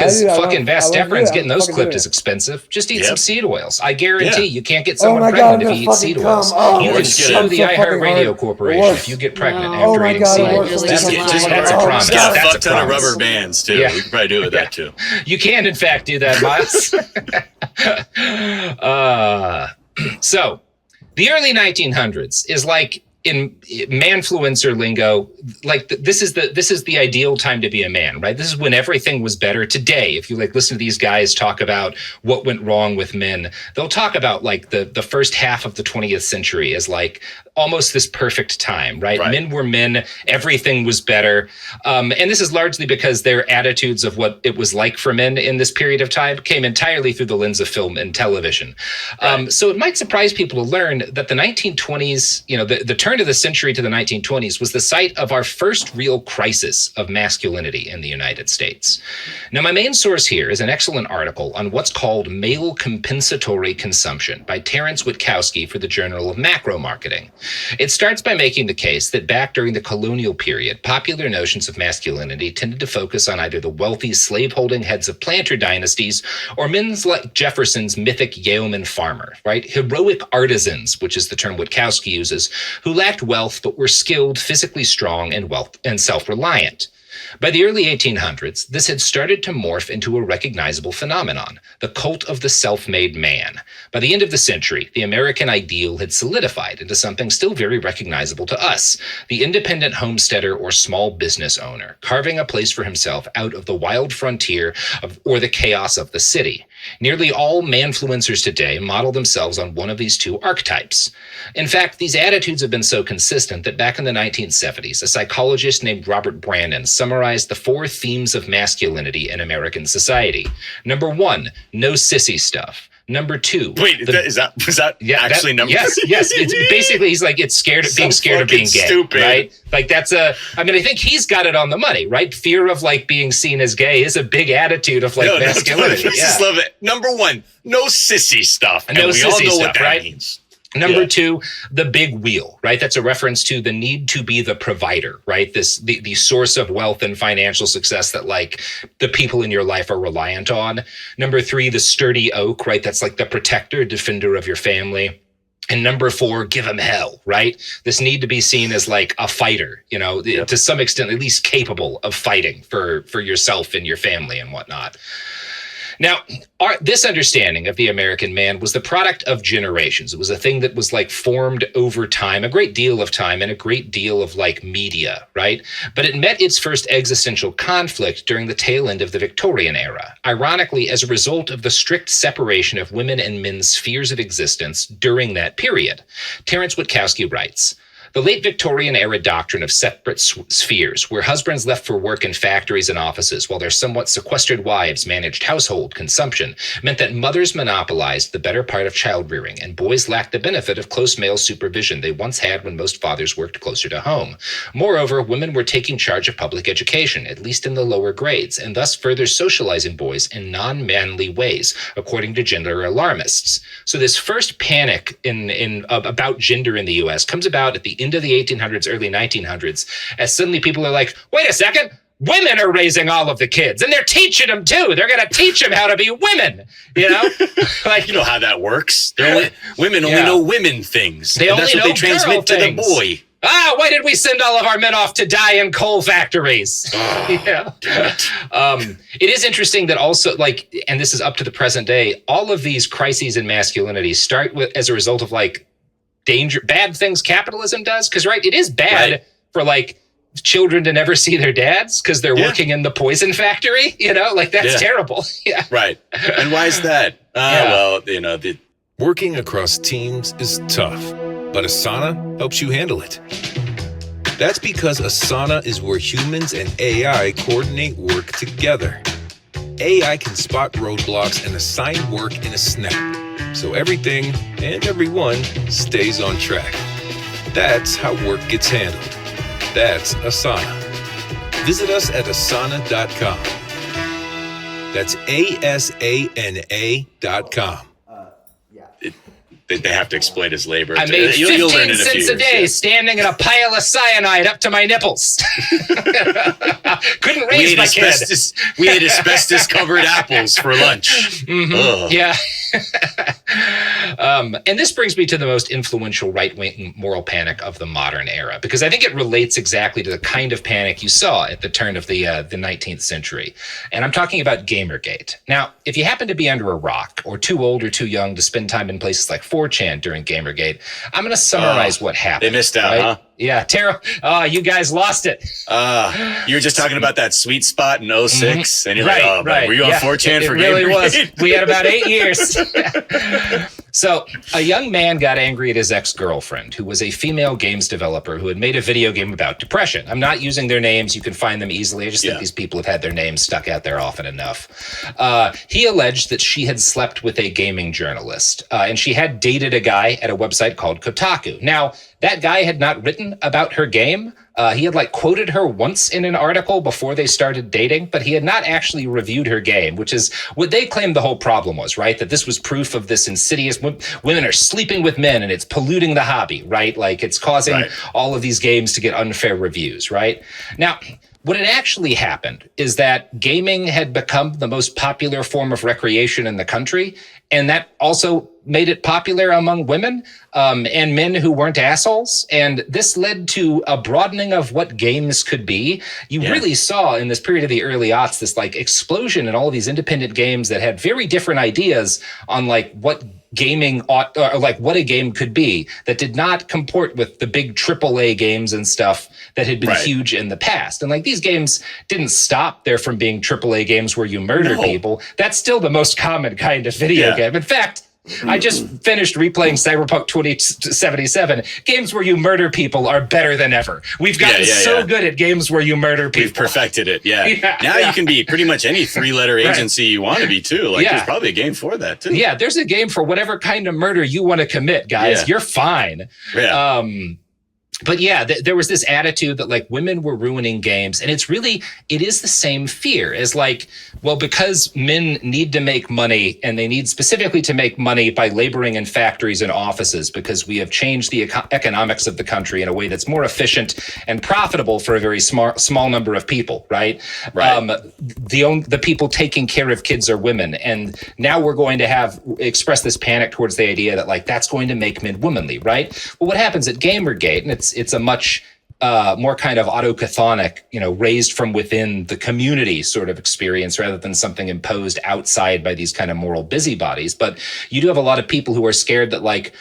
because fucking Vas deferens, getting those clipped is it. expensive. Just eat some seed oils. I guarantee you can't get Oh someone my pregnant God, if you eat seed oils. You can sue the iHeartRadio Corporation if you get pregnant after eating seed oils. That's a promise. Got a That's fuck ton of rubber bands too. Yeah. We could probably do it with that too. You can, in fact, do that, Miles. So, the early 1900s is like, in manfluencer lingo, like this is the ideal time to be a man, right? This is when everything was better. Today, if you like listen to these guys talk about what went wrong with men, they'll talk about like the first half of the 20th century as like almost this perfect time, right? Men were men, everything was better. And this is largely because their attitudes of what it was like for men in this period of time came entirely through the lens of film and television. So it might surprise people to learn that the 1920s, you know, the turn of the century to the 1920s was the site of our first real crisis of masculinity in the United States. Now, my main source here is an excellent article on what's called male compensatory consumption by Terence Witkowski for the Journal of Macro Marketing. It starts by making the case that back during the colonial period, popular notions of masculinity tended to focus on either the wealthy slave-holding heads of planter dynasties or men like Jefferson's mythic yeoman farmer, right? Heroic artisans, which is the term Witkowski uses, who lacked wealth but were skilled, physically strong, and self-reliant. By the early 1800s, this had started to morph into a recognizable phenomenon, the cult of the self-made man. By the end of the century, the American ideal had solidified into something still very recognizable to us, the independent homesteader or small business owner, carving a place for himself out of the wild frontier or the chaos of the city. Nearly all manfluencers today model themselves on one of these two archetypes. In fact, these attitudes have been so consistent that back in the 1970s, a psychologist named Robert Brandon summarized the 4 themes of masculinity in American society. Number 1, no sissy stuff. Number 2. Wait, was that actually number? Yes. It's basically he's like, it's scared of being scared of being gay, stupid. right? Like I think he's got it on the money, right? Fear of like being seen as gay is a big attitude of like masculinity. I just love it. Number 1, no sissy stuff. And no we sissy all know stuff, what that right? means. Number 2, the big wheel, right? That's a reference to the need to be the provider, right? The source of wealth and financial success that like the people in your life are reliant on. Number 3, the sturdy oak, right? That's like the protector, defender of your family. And number 4, give him hell, right? This need to be seen as like a fighter, you know, to some extent, at least capable of fighting for yourself and your family and whatnot. Now, this understanding of the American man was the product of generations. It was a thing that was like formed over time, a great deal of time and a great deal of like media, right? But it met its first existential conflict during the tail end of the Victorian era, ironically as a result of the strict separation of women and men's spheres of existence during that period. Terence Witkowski writes, the late Victorian-era doctrine of separate spheres, where husbands left for work in factories and offices while their somewhat sequestered wives managed household consumption, meant that mothers monopolized the better part of child-rearing, and boys lacked the benefit of close male supervision they once had when most fathers worked closer to home. Moreover, women were taking charge of public education, at least in the lower grades, and thus further socializing boys in non-manly ways, according to gender alarmists. So this first panic about gender in the U.S. comes about at the end of the 1800s, early 1900s, as suddenly people are like, wait a second, women are raising all of the kids, and they're teaching them too. They're going to teach them how to be women, you know? Like, you know how that works. Women only know women things. They only that's what know they transmit to the boy. Why did we send all of our men off to die in coal factories? It is interesting that also, like, and this is up to the present day, all of these crises in masculinity start with as a result of like bad things capitalism does. Because, right, it is bad for like children to never see their dads because they're working in the poison factory, you know, like that's terrible. Right. And why is that? Well, you know, working across teams is tough, but Asana helps you handle it. That's because Asana is where humans and AI coordinate work together. AI can spot roadblocks and assign work in a snap, so everything and everyone stays on track. That's how work gets handled. That's Asana. Visit us at asana.com. That's ASANA.com. they have to exploit as labor. I made 15 You'll learn in a few cents a years, day yeah. standing in a pile of cyanide up to my nipples. Couldn't raise my kid. We ate asbestos-covered apples for lunch. Mm-hmm. Yeah. And this brings me to the most influential right-wing moral panic of the modern era, because I think it relates exactly to the kind of panic you saw at the turn of the 19th century. And I'm talking about Gamergate. Now, if you happen to be under a rock or too old or too young to spend time in places like 4chan during Gamergate, I'm going to summarize what happened. They missed out, right? huh? Yeah, terrible. Oh, you guys lost it. You were just talking about that sweet spot in 06, and you're Right, like, oh, man, right. were you on Yeah, 4chan for it really Gamergate? was. We had about 8 years. So a young man got angry at his ex-girlfriend, who was a female games developer who had made a video game about depression. I'm not using their names. You can find them easily. I just think these people have had their names stuck out there often enough. He alleged that she had slept with a gaming journalist, and she had dated a guy at a website called Kotaku. Now, that guy had not written about her game. He had quoted her once in an article before they started dating, but he had not actually reviewed her game, which is what they claimed the whole problem was, right? That this was proof of this insidious women are sleeping with men and it's polluting the hobby, right? Like it's causing all of these games to get unfair reviews, right? Now, what had actually happened is that gaming had become the most popular form of recreation in the country, and that also made it popular among women and men who weren't assholes. And this led to a broadening of what games could be. You really saw in this period of the early aughts this explosion in all of these independent games that had very different ideas on what gaming ought, or what a game could be, that did not comport with the big AAA games and stuff that had been huge in the past. And these games didn't stop there from being AAA games where you murder people. That's still the most common kind of video game. In fact, I just finished replaying Cyberpunk 2077. Games where you murder people are better than ever. We've gotten so good at games where you murder people. We've perfected it, Now you can be pretty much any 3-letter agency you want to be, too. There's probably a game for that, too. Yeah, there's a game for whatever kind of murder you want to commit, guys. You're fine. Yeah. But yeah, there was this attitude that women were ruining games. And it is the same fear as because men need to make money, and they need specifically to make money by laboring in factories and offices, because we have changed the economics of the country in a way that's more efficient and profitable for a very small number of people, right? The people taking care of kids are women. And now we're going to express this panic towards the idea that that's going to make men womanly, right? Well, what happens at Gamergate, and it's a much more kind of autochthonic, raised from within the community sort of experience rather than something imposed outside by these kind of moral busybodies. But you do have a lot of people who are scared that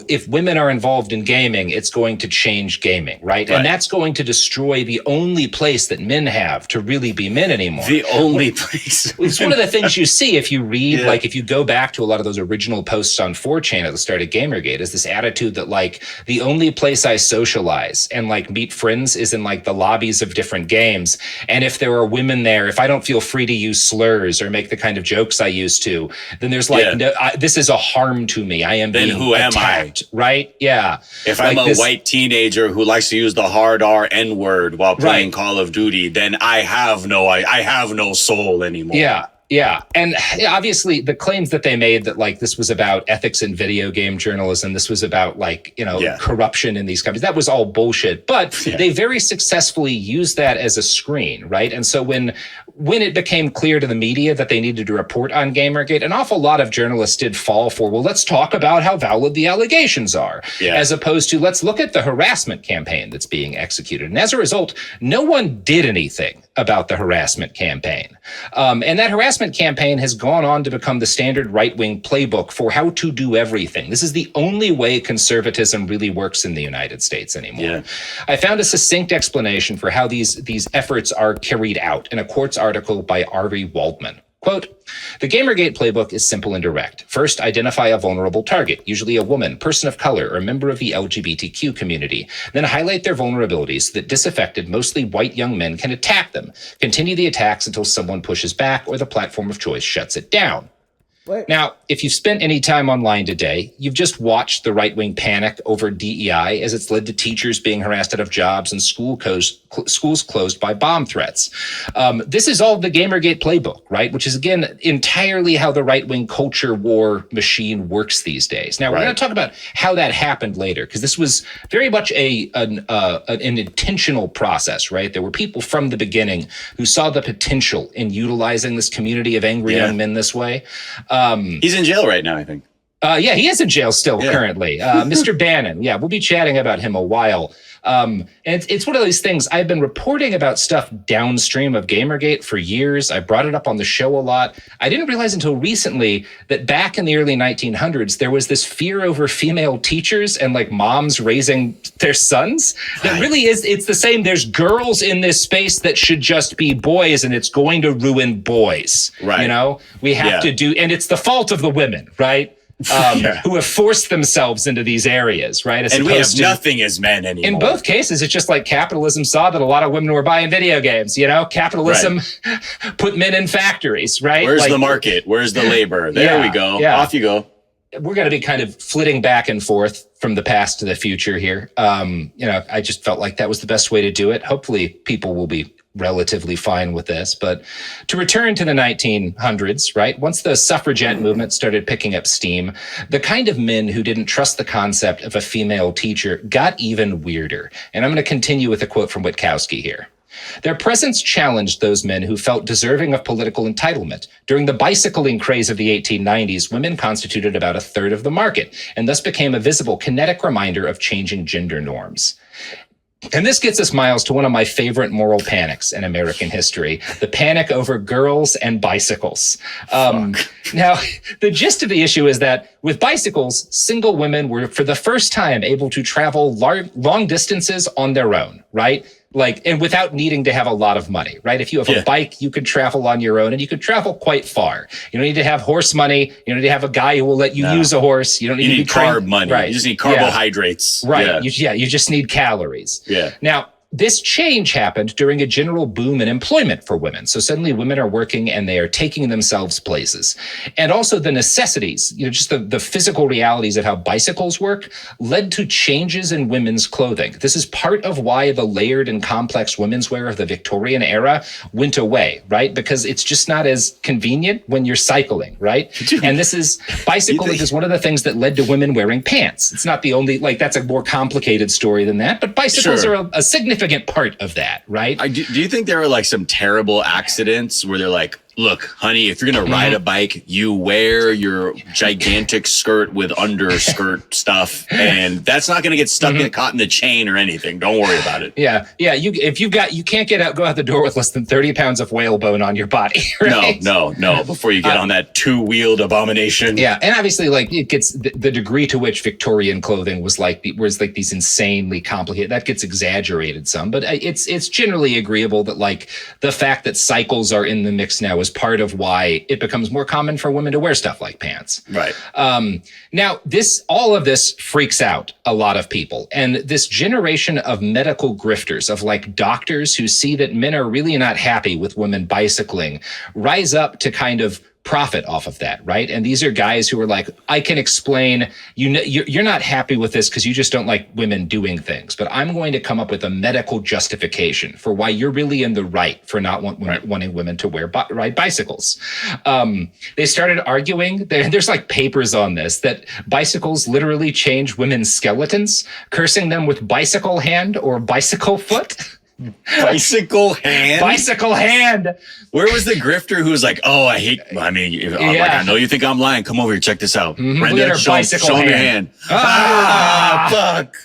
if women are involved in gaming, it's going to change gaming, right? And that's going to destroy the only place that men have to really be men anymore. The only place. It's one of the things you see if you read, if you go back to a lot of those original posts on 4chan at the start of Gamergate, is this attitude that the only place I socialize and meet friends is in the lobbies of different games. And if there are women there, if I don't feel free to use slurs or make the kind of jokes I used to, then there's no, this is a harm to me. I am then being who attacked, am I? Right? Yeah. If I'm a white teenager who likes to use the hard R N word while playing Call of Duty, then I have no soul anymore. Yeah. Yeah. And obviously the claims that they made that this was about ethics in video game journalism, this was about corruption in these companies, that was all bullshit. But they very successfully used that as a screen, right? And so when it became clear to the media that they needed to report on Gamergate, an awful lot of journalists did fall for, well, let's talk about how valid the allegations are, as opposed to let's look at the harassment campaign that's being executed. And as a result, no one did anything about the harassment campaign. And that harassment campaign has gone on to become the standard right-wing playbook for how to do everything. This is the only way conservatism really works in the United States anymore. I found a succinct explanation for how these efforts are carried out in a Quartz article by Ari Waldman. Quote, "The Gamergate playbook is simple and direct. First, identify a vulnerable target, usually a woman, person of color, or a member of the LGBTQ community. Then highlight their vulnerabilities so that disaffected, mostly white young men can attack them. Continue the attacks until someone pushes back or the platform of choice shuts it down." Now, if you've spent any time online today, you've just watched the right-wing panic over DEI as it's led to teachers being harassed out of jobs and schools closed by bomb threats. This is all the Gamergate playbook, right? Which is, again, entirely how the right-wing culture war machine works these days. Now, we're going to talk about how that happened later, because this was very much an intentional process, right? There were people from the beginning who saw the potential in utilizing this community of angry young men this way. He's in jail right now, I think. Yeah, he is in jail still currently. Mr. Bannon. Yeah, we'll be chatting about him a while. And it's one of those things. I've been reporting about stuff downstream of Gamergate for years. I brought it up on the show a lot. I didn't realize until recently that back in the early 1900s, there was this fear over female teachers and like moms raising their sons. That really is, it's the same. There's girls in this space that should just be boys, and it's going to ruin boys. Right. You know, we have to do, and it's the fault of the women, right? Who have forced themselves into these areas, right? And we have nothing as men anymore. In both cases, it's just like capitalism saw that a lot of women were buying video games, you know? Capitalism put men in factories, right? Where's the market? Where's the labor? There we go. Yeah. Off you go. We're going to be kind of flitting back and forth from the past to the future here. I just felt like that was the best way to do it. Hopefully people will be relatively fine with this. But to return to the 1900s, right? Once the suffragette movement started picking up steam, the kind of men who didn't trust the concept of a female teacher got even weirder. And I'm going to continue with a quote from Witkowski here. Their presence challenged those men who felt deserving of political entitlement. During the bicycling craze of the 1890s, women constituted about a third of the market, and thus became a visible kinetic reminder of changing gender norms. And this gets us, Miles, to one of my favorite moral panics in American history, the panic over girls and bicycles. Now, the gist of the issue is that with bicycles, single women were for the first time able to travel long distances on their own, right? And without needing to have a lot of money, right? If you have a bike, you could travel on your own, and you could travel quite far. You don't need to have horse money. You don't need to have a guy who will let you use a horse. You don't need to be carb money. Right. You just need carbohydrates. Right. You just need calories. Yeah. Now, this change happened during a general boom in employment for women. So suddenly women are working and they are taking themselves places. And also the necessities, just the physical realities of how bicycles work led to changes in women's clothing. This is part of why the layered and complex women's wear of the Victorian era went away, right? Because it's just not as convenient when you're cycling, right? And bicycling is one of the things that led to women wearing pants. It's not the only, that's a more complicated story than that, but bicycles are a significant part of that, right? Do you think there were some terrible accidents where they're like, look, honey, if you're going to ride a bike, you wear your gigantic skirt with underskirt stuff, and that's not going to get stuck caught in the chain or anything. Don't worry about it. Yeah. You can't go out the door with less than 30 pounds of whalebone on your body, right? No. Before you get on that two-wheeled abomination. Yeah. And obviously, it gets the degree to which Victorian clothing was these insanely complicated, that gets exaggerated some, but it's generally agreeable that the fact that cycles are in the mix now is part of why it becomes more common for women to wear stuff like pants. Right. Now, all of this freaks out a lot of people. And this generation of medical grifters, of doctors who see that men are really not happy with women bicycling, rise up to kind of profit off of that, right? And these are guys who are like, I can explain, you're not happy with this because you just don't like women doing things, but I'm going to come up with a medical justification for why you're really in the right for not wanting women to ride bicycles. They started arguing, there's papers on this, that bicycles literally change women's skeletons, cursing them with bicycle hand or bicycle foot. Bicycle hand? Bicycle hand. Where was the grifter who was like, I know you think I'm lying. Come over here. Check this out. Brenda, show me your hand. Fuck.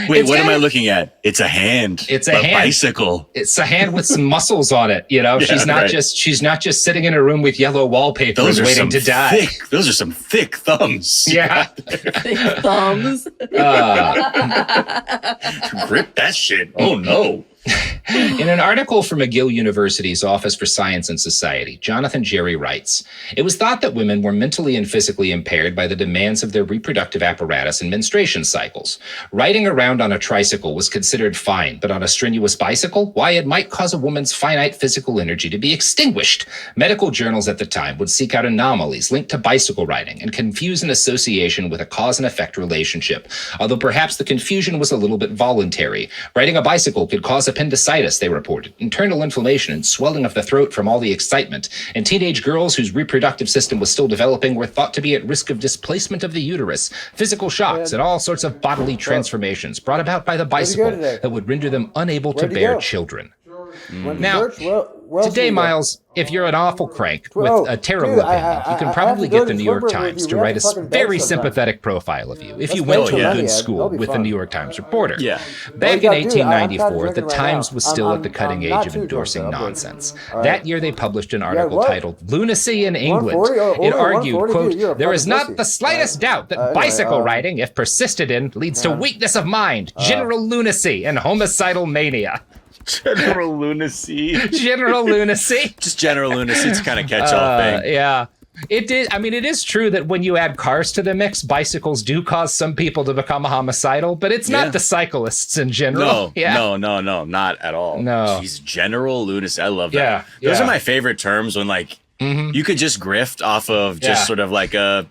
Wait, what am I looking at? It's a hand. It's a hand. Bicycle. It's a hand with some muscles on it. She's not just sitting in a room with yellow wallpaper waiting to die. Those are some thick thumbs. Yeah. Thick thumbs. Grip that shit. Oh no. In an article from McGill University's Office for Science and Society, Jonathan Jerry writes, "It was thought that women were mentally and physically impaired by the demands of their reproductive apparatus and menstruation cycles. Riding around on a tricycle was considered fine, but on a strenuous bicycle, why, it might cause a woman's finite physical energy to be extinguished. Medical journals at the time would seek out anomalies linked to bicycle riding and confuse an association with a cause and effect relationship, although perhaps the confusion was a little bit voluntary. Riding a bicycle could cause appendicitis, they reported, internal inflammation and swelling of the throat from all the excitement, and teenage girls whose reproductive system was still developing were thought to be at risk of displacement of the uterus, physical shocks, and all sorts of bodily transformations brought about by the bicycle that would render them unable to bear children." Now, today, Miles, if you're an awful crank with a terrible opinion, you can probably get the New York Times to write a very sympathetic profile of you if you went to a good school with the New York Times reporter. Yeah. Back in 1894, the Times was still at the cutting edge of endorsing nonsense. That year, they published an article titled "Lunacy in England." It argued, quote, "There is not the slightest doubt that bicycle riding, if persisted in, leads to weakness of mind, general lunacy, and homicidal mania." General lunacy. General lunacy. Just general lunacy. It's kind of catch-all thing. Yeah. It did. I mean, it is true that when you add cars to the mix, bicycles do cause some people to become homicidal, but it's not the cyclists in general. No, not at all. No. She's general lunacy. I love that. Yeah. Those are my favorite terms when like you could just grift off of just sort of like I'm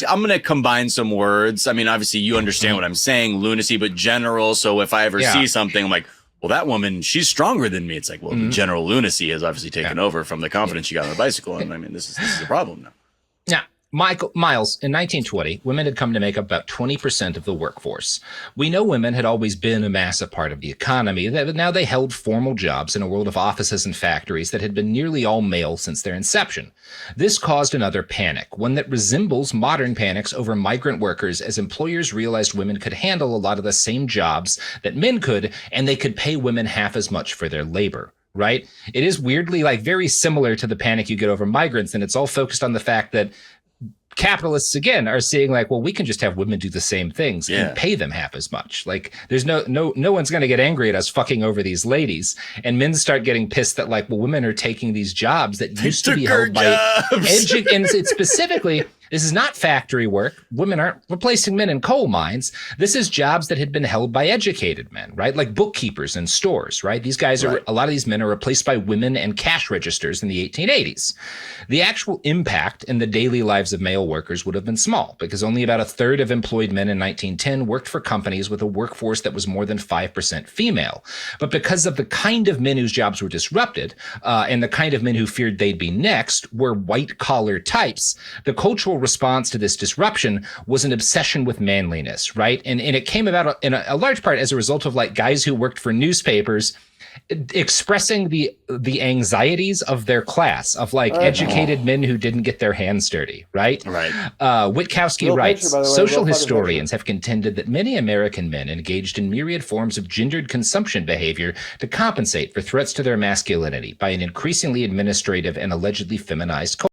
going to combine some words. I mean, obviously you understand what I'm saying, lunacy, but general. So if I ever see something, I'm like, well, that woman, she's stronger than me. It's like, well, general lunacy has obviously taken over from the confidence she got on the bicycle. And I mean, this is a problem now. Now, Miles, in 1920, women had come to make up about 20% of the workforce. We know women had always been a massive part of the economy, but now they held formal jobs in a world of offices and factories that had been nearly all male since their inception. This caused another panic, one that resembles modern panics over migrant workers, as employers realized women could handle a lot of the same jobs that men could, and they could pay women half as much for their labor. Right? It is weirdly like very similar to the panic you get over migrants, and it's all focused on the fact that capitalists again are seeing like, well, we can just have women do the same things and pay them half as much. Like there's no one's going to get angry at us fucking over these ladies, and men start getting pissed that like, well, women are taking these jobs that used to be held by and it's specifically, this is not factory work. Women aren't replacing men in coal mines. This is jobs that had been held by educated men, right? Like bookkeepers in stores, right? These guys are, a lot of these men are replaced by women and cash registers in the 1880s. The actual impact in the daily lives of male workers would have been small, because only about a third of employed men in 1910 worked for companies with a workforce that was more than 5% female. But because of the kind of men whose jobs were disrupted, and the kind of men who feared they'd be next were white-collar types, the cultural response to this disruption was an obsession with manliness, right? And it came about in a large part as a result of like guys who worked for newspapers expressing the anxieties of their class, of like educated men who didn't get their hands dirty, right? Witkowski writes, social historians have contended that many American men engaged in myriad forms of gendered consumption behavior to compensate for threats to their masculinity by an increasingly administrative and allegedly feminized culture.